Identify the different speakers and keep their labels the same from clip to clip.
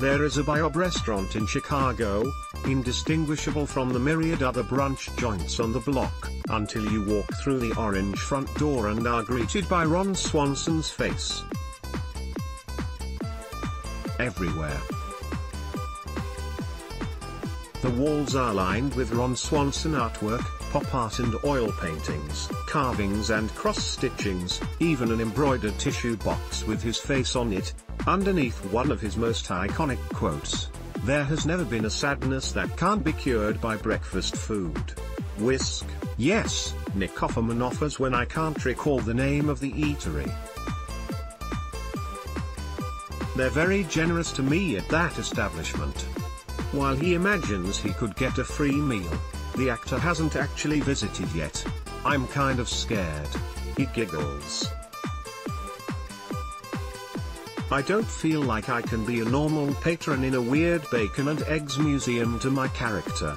Speaker 1: There is a BYOB restaurant in Chicago, indistinguishable from the myriad other brunch joints on the block, until you walk through the orange front door and are greeted by Ron Swanson's face. Everywhere. The walls are lined with Ron Swanson artwork, pop art and oil paintings, carvings and cross-stitchings, even an embroidered tissue box with his face on it. Underneath one of his most iconic quotes, "There has never been a sadness that can't be cured by breakfast food." Whisk, yes, Nick Offerman offers when I can't recall the name of the eatery. They're very generous to me at that establishment. While he imagines he could get a free meal, the actor hasn't actually visited yet. I'm kind of scared. He giggles. I don't feel like I can be a normal patron in a weird bacon and eggs museum to my character.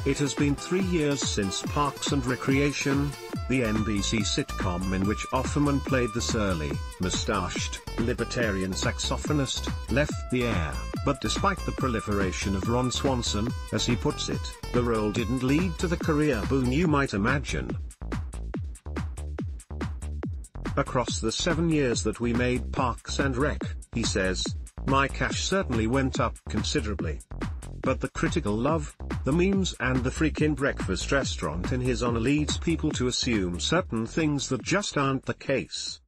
Speaker 1: It has been 3 years since Parks and Recreation, the NBC sitcom in which Offerman played the surly, mustached, libertarian saxophonist, left the air, but despite the proliferation of Ron Swanson, as he puts it, the role didn't lead to the career boon you might imagine. Across the 7 years that we made Parks and Rec, he says, my cash certainly went up considerably. But the critical love, the memes and the freaking breakfast restaurant in his honor leads people to assume certain things that just aren't the case.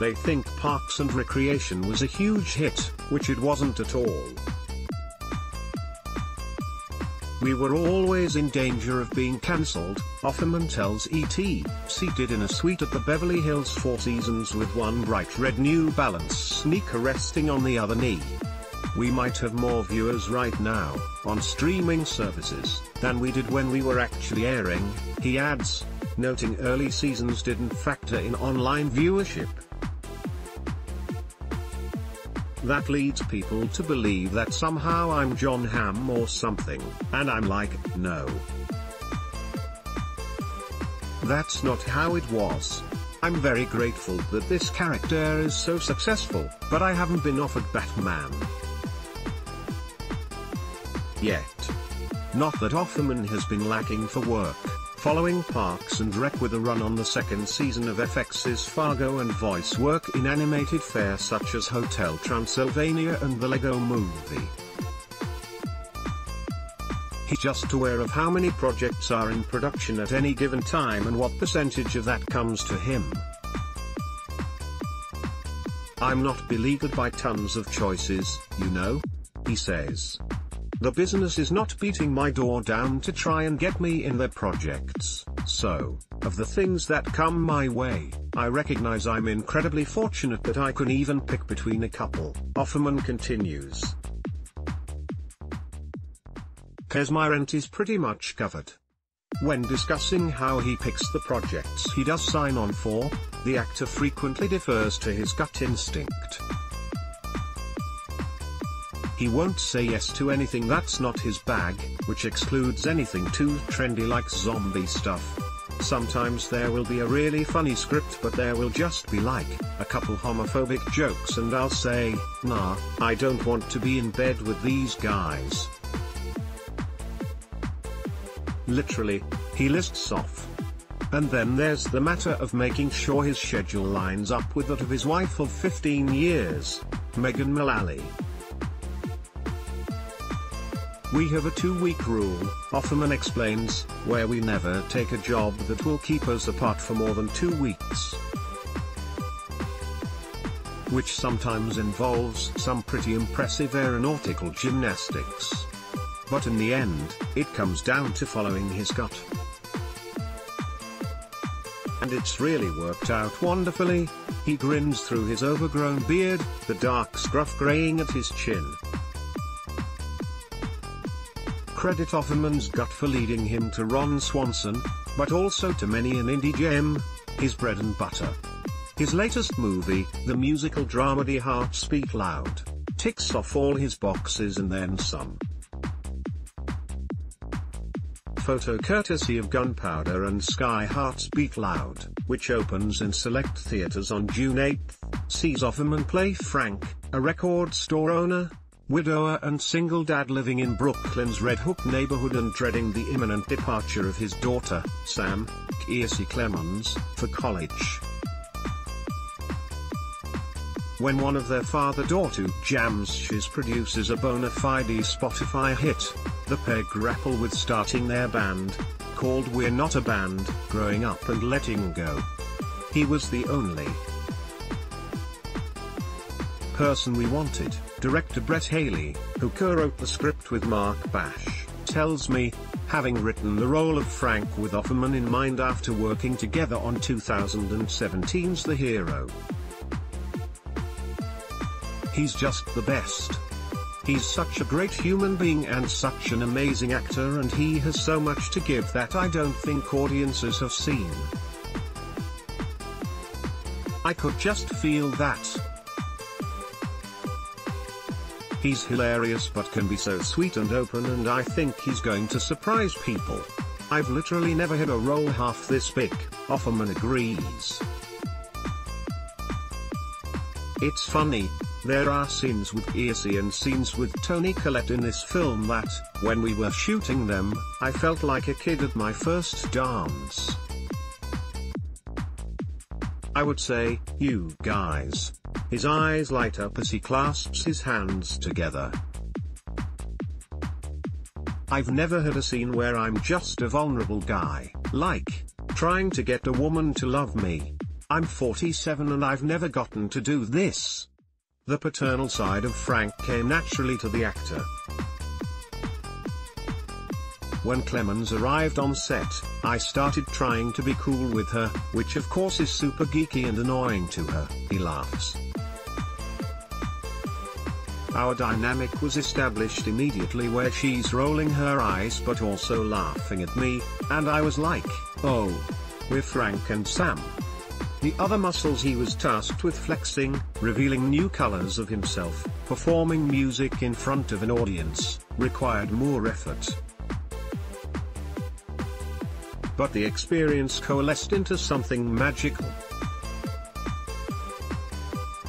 Speaker 1: They think Parks and Recreation was a huge hit, which it wasn't at all. We were always in danger of being cancelled, Offerman tells ET, seated in a suite at the Beverly Hills Four Seasons with one bright red New Balance sneaker resting on the other knee. We might have more viewers right now, on streaming services, than we did when we were actually airing, he adds, noting early seasons didn't factor in online viewership. That leads people to believe that somehow I'm John Hamm or something, and I'm like, no. That's not how it was. I'm very grateful that this character is so successful, but I haven't been offered Batman yet. Not that Offerman has been lacking for work, following Parks and Rec with a run on the second season of FX's Fargo and voice work in animated fare such as Hotel Transylvania and the Lego Movie. He's just aware of how many projects are in production at any given time and what percentage of that comes to him. I'm not beleaguered by tons of choices, you know, he says. The business is not beating my door down to try and get me in their projects, so, of the things that come my way, I recognize I'm incredibly fortunate that I can even pick between a couple, Offerman continues. "'Cause my rent is pretty much covered." When discussing how he picks the projects he does sign on for, the actor frequently defers to his gut instinct. He won't say yes to anything that's not his bag, which excludes anything too trendy like zombie stuff. Sometimes there will be a really funny script but there will just be like, a couple homophobic jokes and I'll say, nah, I don't want to be in bed with these guys. Literally, he lists off. And then there's the matter of making sure his schedule lines up with that of his wife of 15 years, Megan Mullally. We have a 2-week rule, Offerman explains, where we never take a job that will keep us apart for more than 2 weeks. Which sometimes involves some pretty impressive aeronautical gymnastics. But in the end, it comes down to following his gut. And it's really worked out wonderfully, he grins through his overgrown beard, the dark scruff graying at his chin. Credit Offerman's gut for leading him to Ron Swanson, but also to many an indie gem, his bread and butter. His latest movie, the musical dramedy Hearts Beat Loud, ticks off all his boxes and then some. Photo courtesy of Gunpowder and Sky. Hearts Beat Loud, which opens in select theaters on June 8, sees Offerman play Frank, a record store owner, widower and single dad living in Brooklyn's Red Hook neighborhood and dreading the imminent departure of his daughter, Sam, Kiersey Clemens, for college. When one of their father-daughter jams produces a bona fide Spotify hit, the pair grapple with starting their band, called We're Not a Band, growing up and letting go. He was the only person we wanted. Director Brett Haley, who co-wrote the script with Mark Bash, tells me, having written the role of Frank with Offerman in mind after working together on 2017's The Hero. He's just the best. He's such a great human being and such an amazing actor, and he has so much to give that I don't think audiences have seen. I could just feel that. He's hilarious but can be so sweet and open, and I think he's going to surprise people. I've literally never had a role half this big, Offerman agrees. It's funny, there are scenes with Kiersey and scenes with Toni Collette in this film that, when we were shooting them, I felt like a kid at my first dance. I would say, you guys. His eyes light up as he clasps his hands together. I've never had a scene where I'm just a vulnerable guy, like, trying to get a woman to love me. I'm 47 and I've never gotten to do this. The paternal side of Frank came naturally to the actor. When Clemens arrived on set, I started trying to be cool with her, which of course is super geeky and annoying to her, he laughs. Our dynamic was established immediately where she's rolling her eyes but also laughing at me, and I was like, oh, we're Frank and Sam. The other muscles he was tasked with flexing, revealing new colors of himself, performing music in front of an audience, required more effort. But the experience coalesced into something magical.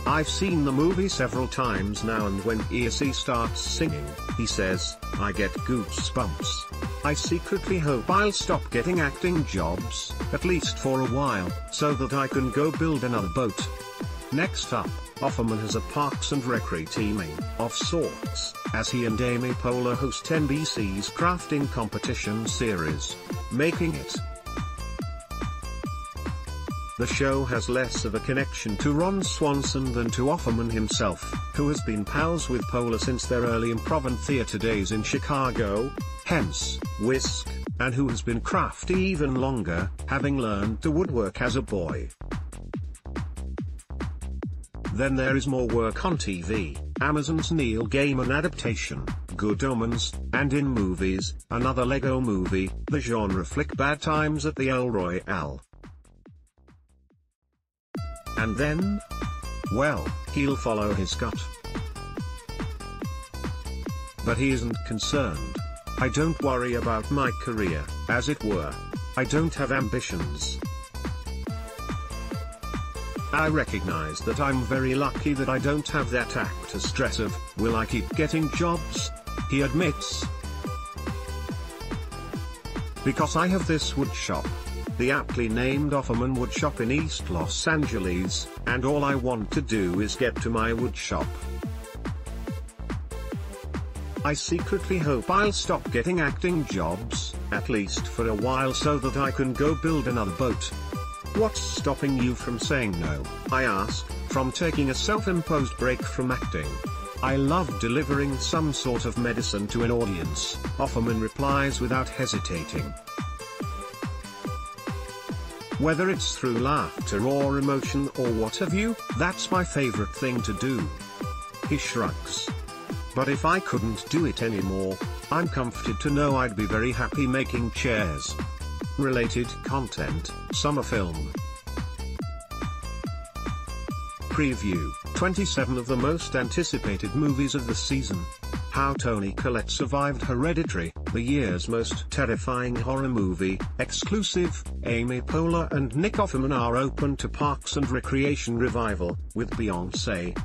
Speaker 1: I've seen the movie several times now, and when Kiersey starts singing, he says, I get goosebumps. I secretly hope I'll stop getting acting jobs, at least for a while, so that I can go build another boat. Next up, Offerman has a Parks and Rec teaming of sorts, as he and Amy Poehler host NBC's crafting competition series, Making It. The show has less of a connection to Ron Swanson than to Offerman himself, who has been pals with Poehler since their early improv and theater days in Chicago, hence, Whisk, and who has been crafty even longer, having learned to woodwork as a boy. Then there is more work on TV, Amazon's Neil Gaiman adaptation, Good Omens, and in movies, another Lego movie, the genre flick Bad Times at the El Royale. And then? Well, he'll follow his gut. But he isn't concerned. I don't worry about my career, as it were. I don't have ambitions. I recognize that I'm very lucky that I don't have that actor stress of, will I keep getting jobs? He admits. Because I have this wood shop. The aptly named Offerman Wood Shop in East Los Angeles, and all I want to do is get to my wood shop. I secretly hope I'll stop getting acting jobs, at least for a while, so that I can go build another boat. What's stopping you from saying no? I ask, from taking a self-imposed break from acting. I love delivering some sort of medicine to an audience, Offerman replies without hesitating. Whether it's through laughter or emotion or what have you, that's my favorite thing to do. He shrugs. But if I couldn't do it anymore, I'm comforted to know I'd be very happy making chairs. Related content, summer film. Preview, 27 of the most anticipated movies of the season. How Toni Collette survived Hereditary, the year's most terrifying horror movie. Exclusive, Amy Poehler and Nick Offerman are open to Parks and Recreation revival, with Beyoncé,